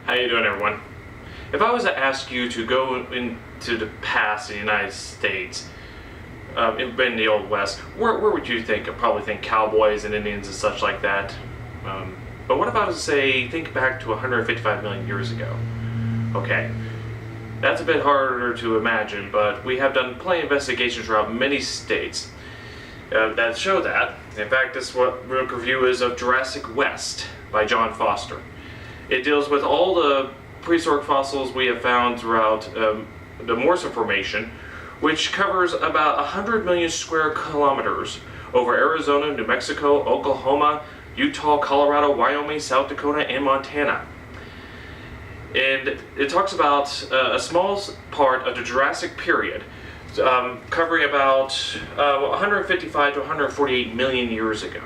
How you doing, everyone? If I was to ask you to go into the past in the United States, in the Old West, where would you think? I'd probably think cowboys and Indians and such like that. But what about, say, think back to 155 million years ago? Okay, that's a bit harder to imagine, but we have done plenty of investigations throughout many states that show that. In fact, this is what real review is of Jurassic West by John Foster. It deals with all the prehistoric fossils we have found throughout the Morrison Formation, which covers about 100 million square kilometers over Arizona, New Mexico, Oklahoma, Utah, Colorado, Wyoming, South Dakota, and Montana. And it talks about a small part of the Jurassic period, covering about 155 to 148 million years ago.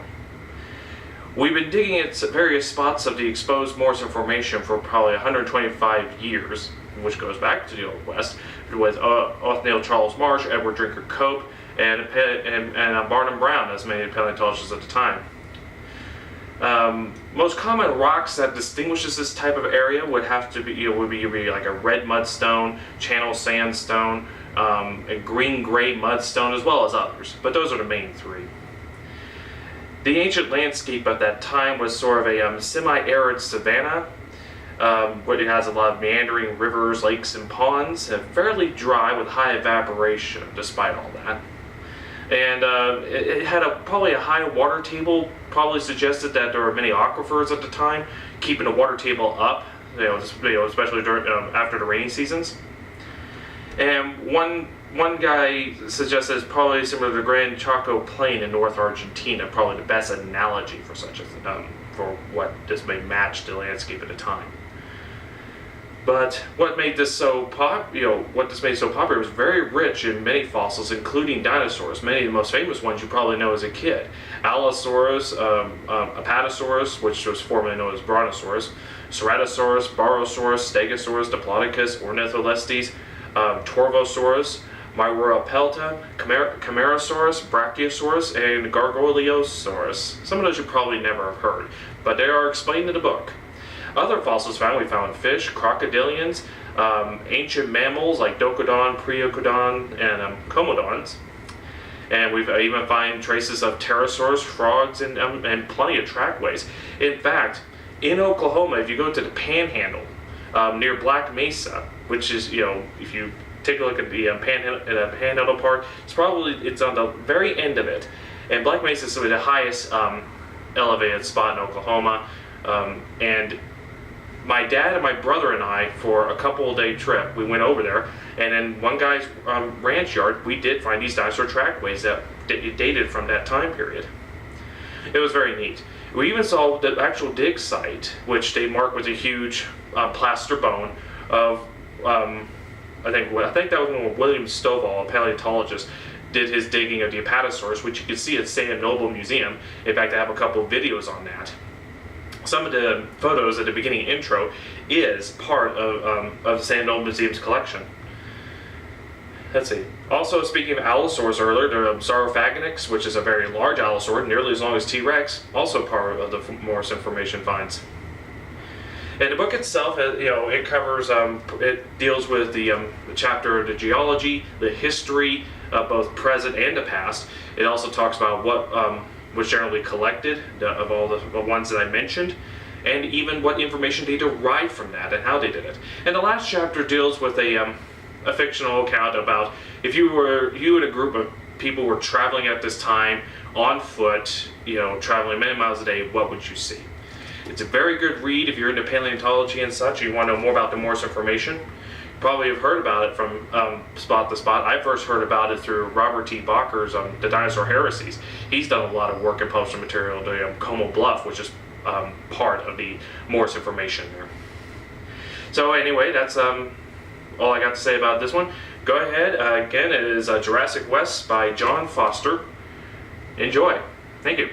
We've been digging at various spots of the exposed Morrison Formation for probably 125 years, which goes back to the Old West, with Othniel Charles Marsh, Edward Drinker Cope, and Barnum Brown, as many paleontologists at the time. Most common rocks that distinguishes this type of area would have to be, would be like a red mudstone, channel sandstone, a green-gray mudstone, as well as others. But those are the main three. The ancient landscape at that time was sort of a semi-arid savanna, where it has a lot of meandering rivers, lakes, and ponds, and fairly dry with high evaporation, despite all that. And it had probably a high water table, probably suggested that there were many aquifers at the time, keeping the water table up, especially during, after the rainy seasons. And one guy suggests it's probably similar to the Grand Chaco Plain in North Argentina, probably the best analogy for such a for what this may match the landscape at the time. But what made this so popular was very rich in many fossils, including dinosaurs. Many of the most famous ones you probably know as a kid: Allosaurus, Apatosaurus, which was formerly known as Brontosaurus, Ceratosaurus, Barosaurus, Stegosaurus, Diplodocus, Ornitholestes, Torvosaurus, Myropelta, Camarasaurus, Brachiosaurus, and Gargoyleosaurus. Some of those you probably never have heard, but they are explained in the book. Other fossils we found fish, crocodilians, ancient mammals like Docodon, Priocodon, and Comodons. And we've even found traces of pterosaurs, frogs, and plenty of trackways. In fact, in Oklahoma, if you go to the Panhandle, near Black Mesa, which is, if you take a look at the Panhandle Park, it's on the very end of it. And Black Mesa is the highest elevated spot in Oklahoma. And my dad and my brother and I, for a couple-day trip, we went over there, and in one guy's ranch yard, we did find these dinosaur trackways that dated from that time period. It was very neat. We even saw the actual dig site, which they marked with a huge plaster bone of, I think that was when William Stovall, a paleontologist, did his digging of the Apatosaurus, which you can see at San Noble Museum. In fact, I have a couple of videos on that. Some of the photos at the beginning intro is part of the San Noble Museum's collection. Let's see. Also, speaking of Allosaurus earlier, the Saurophagonix, which is a very large allosaur, nearly as long as T-Rex, also part of the Morrison Formation finds. And the book itself, it covers, it deals with the chapter of the geology, the history of both present and the past. It also talks about what was generally collected of all the ones that I mentioned, and even what information they derived from that and how they did it. And the last chapter deals with a fictional account about if you and a group of people were traveling at this time on foot, traveling many miles a day, what would you see? It's a very good read if you're into paleontology and such, and you want to know more about the Morrison Formation. You probably have heard about it from Spot to Spot. I first heard about it through Robert T. Bacher's The Dinosaur Heresies. He's done a lot of work and published material to Como Bluff, which is part of the Morrison Formation there. So anyway, that's all I got to say about this one. Go ahead. Again, it is Jurassic West by John Foster. Enjoy. Thank you.